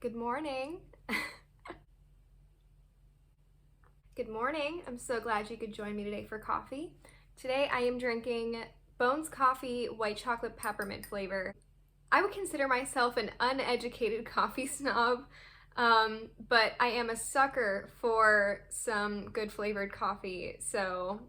Good morning. Good morning. I'm so glad you could join me today for coffee. Today I am drinking Bones Coffee white chocolate peppermint flavor. I would consider myself an uneducated coffee snob, but I am a sucker for some good flavored coffee. So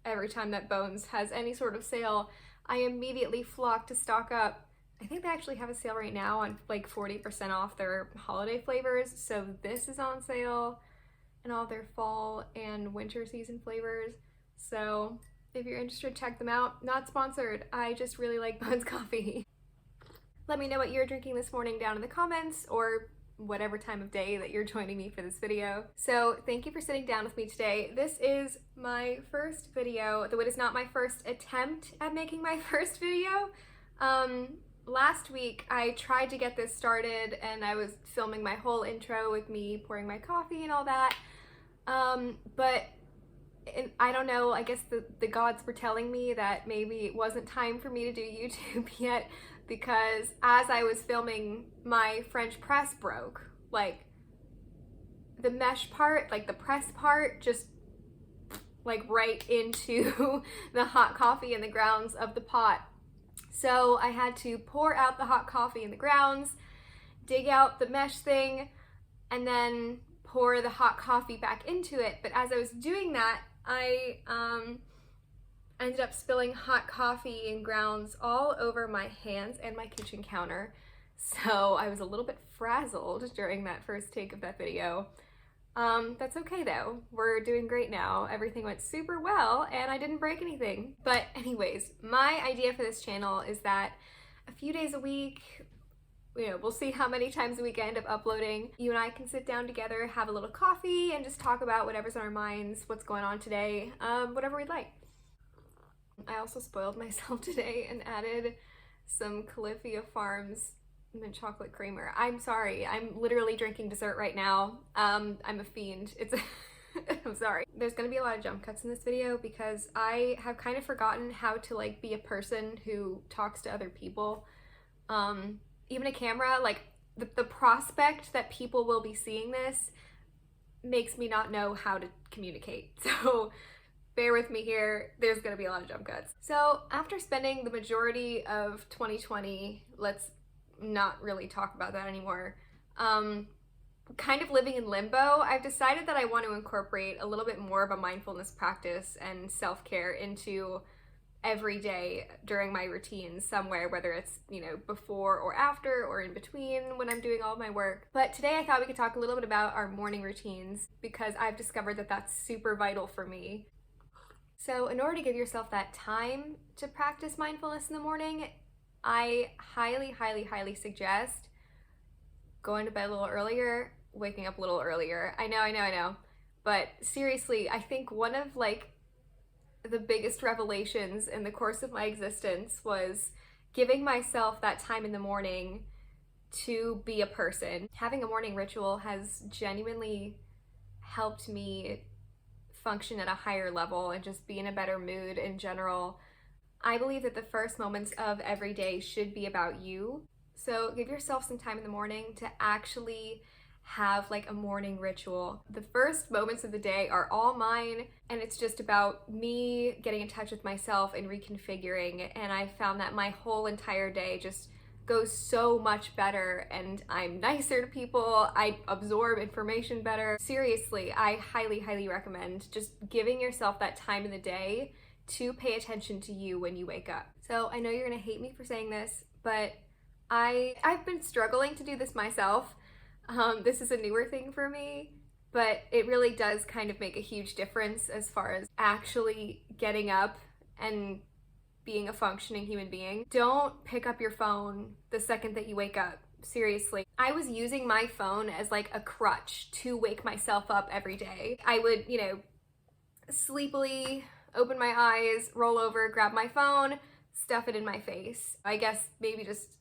every time that Bones has any sort of sale, I immediately flock to stock up. I think they actually have a sale right now on like 40% off their holiday flavors. So this is on sale and all their fall and winter season flavors. So if you're interested, check them out. Not sponsored. I just really like Bones Coffee. Let me know what you're drinking this morning down in the comments or whatever time of day that you're joining me for this video. So thank you for sitting down with me today. This is my first video, though it is not my first attempt at making my first video. Last week I tried to get this started and I was filming my whole intro with me pouring my coffee and all that. But I don't know, I guess the gods were telling me that maybe it wasn't time for me to do YouTube yet, because as I was filming, my French press broke. Like, the mesh part, like the press part, just like right into the hot coffee and the grounds of the pot. So I had to pour out the hot coffee in the grounds, dig out the mesh thing, and then pour the hot coffee back into it. But as I was doing that, I ended up spilling hot coffee and grounds all over my hands and my kitchen counter. So I was a little bit frazzled during that first take of that video. That's okay though. We're doing great now. Everything went super well and I didn't break anything. But anyways, my idea for this channel is that a few days a week, we'll see how many times a week I end up uploading. You and I can sit down together, have a little coffee, and just talk about whatever's on our minds, what's going on today, whatever we'd like. I also spoiled myself today and added some Califia Farms mint chocolate creamer. I'm sorry, I'm literally drinking dessert right now. I'm a fiend. I'm sorry. There's gonna be a lot of jump cuts in this video because I have kind of forgotten how to like be a person who talks to other people. Even a camera, like the prospect that people will be seeing this makes me not know how to communicate. So bear with me here, there's gonna be a lot of jump cuts. So after spending the majority of 2020, let's not really talk about that anymore, kind of living in limbo, I've decided that I want to incorporate a little bit more of a mindfulness practice and self-care into every day during my routines somewhere, whether it's, before or after or in between when I'm doing all of my work. But today I thought we could talk a little bit about our morning routines because I've discovered that that's super vital for me. So in order to give yourself that time to practice mindfulness in the morning, I highly, highly, highly suggest going to bed a little earlier, waking up a little earlier. I know. But seriously, I think one of the biggest revelations in the course of my existence was giving myself that time in the morning to be a person. Having a morning ritual has genuinely helped me function at a higher level and just be in a better mood in general. I believe that the first moments of every day should be about you. So give yourself some time in the morning to actually have like a morning ritual. The first moments of the day are all mine, and it's just about me getting in touch with myself and reconfiguring. And I found that my whole entire day just goes so much better, and I'm nicer to people, I absorb information better. Seriously, I highly, highly recommend just giving yourself that time in the day to pay attention to you when you wake up. So I know you're gonna hate me for saying this, but I've been struggling to do this myself. This is a newer thing for me, but it really does kind of make a huge difference as far as actually getting up and being a functioning human being. Don't pick up your phone the second that you wake up. Seriously. I was using my phone as like a crutch to wake myself up every day. I would, sleepily open my eyes, roll over, grab my phone, stuff it in my face. I guess maybe just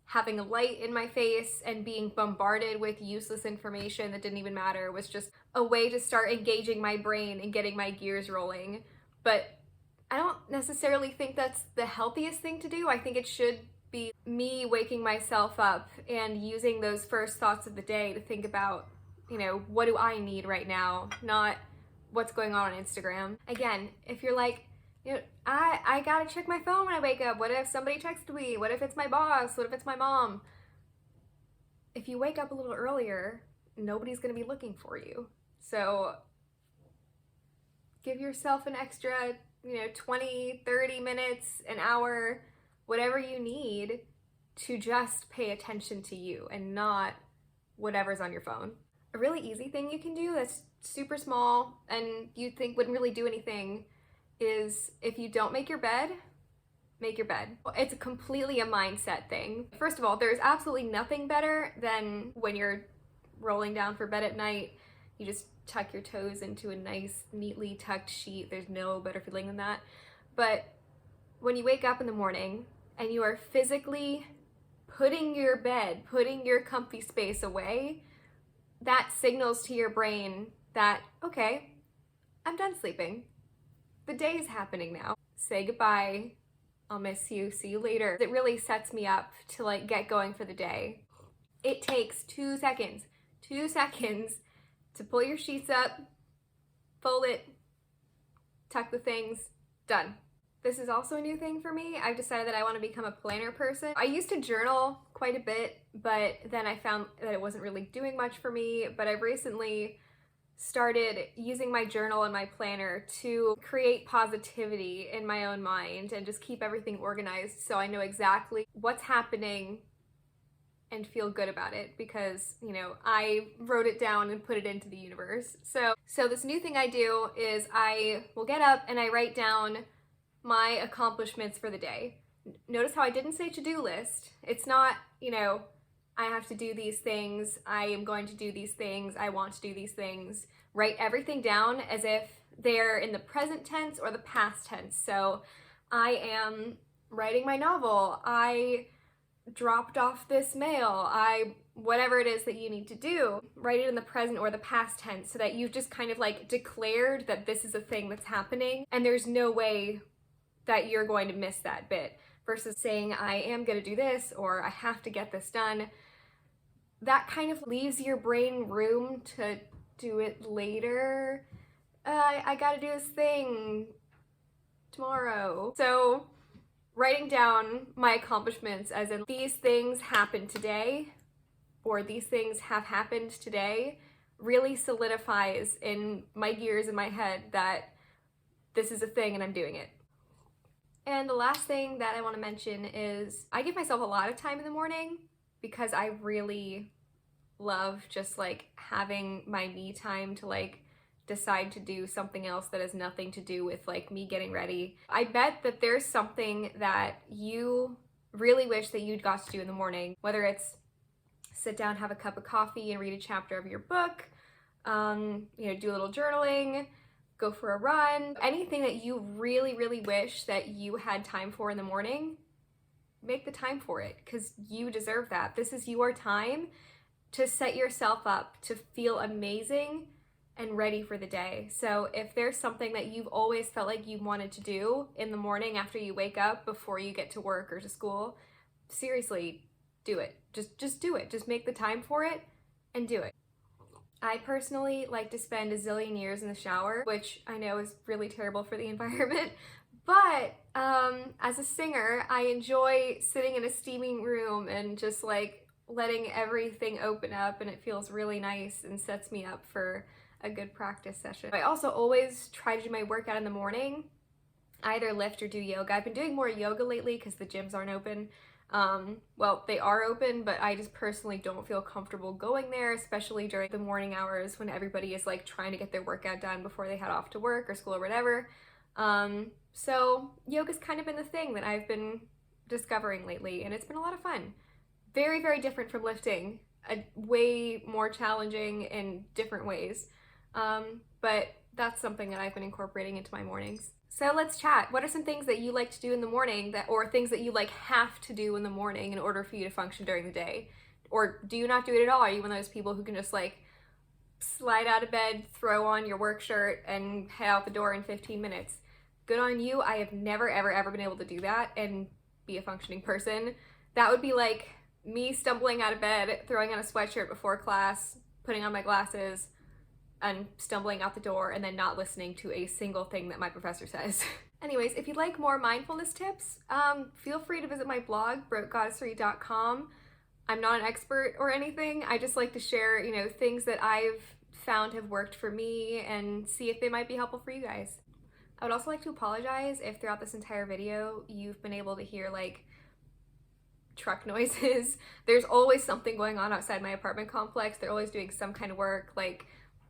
having a light in my face and being bombarded with useless information that didn't even matter was just a way to start engaging my brain and getting my gears rolling. But I don't necessarily think that's the healthiest thing to do. I think it should be me waking myself up and using those first thoughts of the day to think about, what do I need right now, not what's going on Instagram. Again, if you're like, I gotta check my phone when I wake up. What if somebody texted me? What if it's my boss? What if it's my mom? If you wake up a little earlier, nobody's gonna be looking for you. So give yourself an extra, 20, 30 minutes, an hour, whatever you need to just pay attention to you and not whatever's on your phone. A really easy thing you can do that's super small and you think wouldn't really do anything is if you don't make your bed, make your bed. It's completely a mindset thing. First of all, there's absolutely nothing better than when you're rolling down for bed at night, you just tuck your toes into a nice, neatly tucked sheet. There's no better feeling than that. But when you wake up in the morning and you are physically putting your bed, putting your comfy space away, that signals to your brain that, okay, I'm done sleeping. The day is happening now. Say goodbye. I'll miss you. See you later. It really sets me up to get going for the day. It takes 2 seconds to pull your sheets up, fold it, tuck the things, done. This is also a new thing for me. I've decided that I want to become a planner person. I used to journal quite a bit, but then I found that it wasn't really doing much for me, but I've recently started using my journal and my planner to create positivity in my own mind and just keep everything organized so I know exactly what's happening and feel good about it because, I wrote it down and put it into the universe. So this new thing I do is I will get up and I write down my accomplishments for the day. Notice how I didn't say to-do list. It's not, I have to do these things, I am going to do these things, I want to do these things. Write everything down as if they're in the present tense or the past tense. So I am writing my novel, I dropped off this mail, whatever it is that you need to do, write it in the present or the past tense so that you've just kind of declared that this is a thing that's happening and there's no way that you're going to miss that bit versus saying I am going to do this or I have to get this done. That kind of leaves your brain room to do it later. I gotta do this thing tomorrow. So writing down my accomplishments as in these things happened today or these things have happened today really solidifies in my gears in my head that this is a thing and I'm doing it. And the last thing that I want to mention is I give myself a lot of time in the morning because I really love just having my me time to decide to do something else that has nothing to do with me getting ready. I bet that there's something that you really wish that you'd got to do in the morning, whether it's sit down, have a cup of coffee and read a chapter of your book, do a little journaling, go for a run, anything that you really, really wish that you had time for in the morning, make the time for it because you deserve that. This is your time to set yourself up to feel amazing and ready for the day. So if there's something that you've always felt like you wanted to do in the morning after you wake up before you get to work or to school, seriously, do it. Just do it. Just make the time for it and do it. I personally like to spend a zillion years in the shower, which I know is really terrible for the environment, but as a singer, I enjoy sitting in a steaming room and just letting everything open up, and it feels really nice and sets me up for a good practice session. I also always try to do my workout in the morning, either lift or do yoga. I've been doing more yoga lately because the gyms aren't open. Well, they are open, but I just personally don't feel comfortable going there, especially during the morning hours when everybody is trying to get their workout done before they head off to work or school or whatever. So yoga's kind of been the thing that I've been discovering lately, and it's been a lot of fun. Very, very different from lifting, way more challenging in different ways. But that's something that I've been incorporating into my mornings. So let's chat. What are some things that you like to do in the morning or things that you have to do in the morning in order for you to function during the day? Or do you not do it at all? Are you one of those people who can just slide out of bed, throw on your work shirt, and head out the door in 15 minutes? good on you. I have never, ever, ever been able to do that and be a functioning person. That would be like me stumbling out of bed, throwing on a sweatshirt before class, putting on my glasses, and stumbling out the door and then not listening to a single thing that my professor says. Anyways, if you'd like more mindfulness tips, feel free to visit my blog, brokegoddessery.com. I'm not an expert or anything. I just like to share, things that I've found have worked for me and see if they might be helpful for you guys. I would also like to apologize if throughout this entire video you've been able to hear like truck noises. There's always something going on outside my apartment complex. They're always doing some kind of work. Like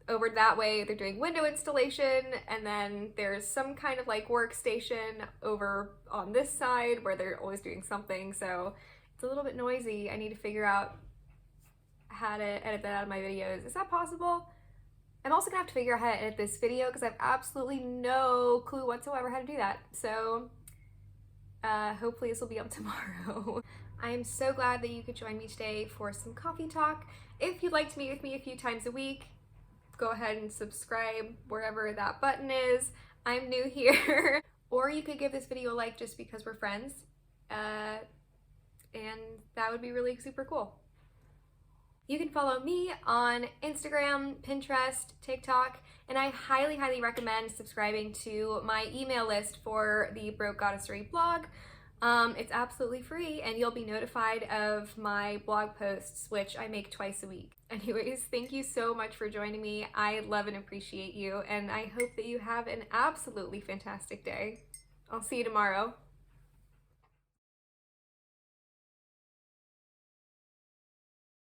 over that way they're doing window installation, and then there's some kind of like workstation over on this side where they're always doing something. So it's a little bit noisy. I need to figure out how to edit that out of my videos. Is that possible? I'm also gonna have to figure out how to edit this video because I have absolutely no clue whatsoever how to do that. So hopefully this will be up tomorrow. I am so glad that you could join me today for some coffee talk. If you'd like to meet with me a few times a week, go ahead and subscribe wherever that button is. I'm new here. Or you could give this video a like just because we're friends. And that would be really super cool. You can follow me on Instagram, Pinterest, TikTok, and I highly, highly recommend subscribing to my email list for the Broke Goddessery blog. It's absolutely free, and you'll be notified of my blog posts, which I make twice a week. Anyways, thank you so much for joining me. I love and appreciate you, and I hope that you have an absolutely fantastic day. I'll see you tomorrow.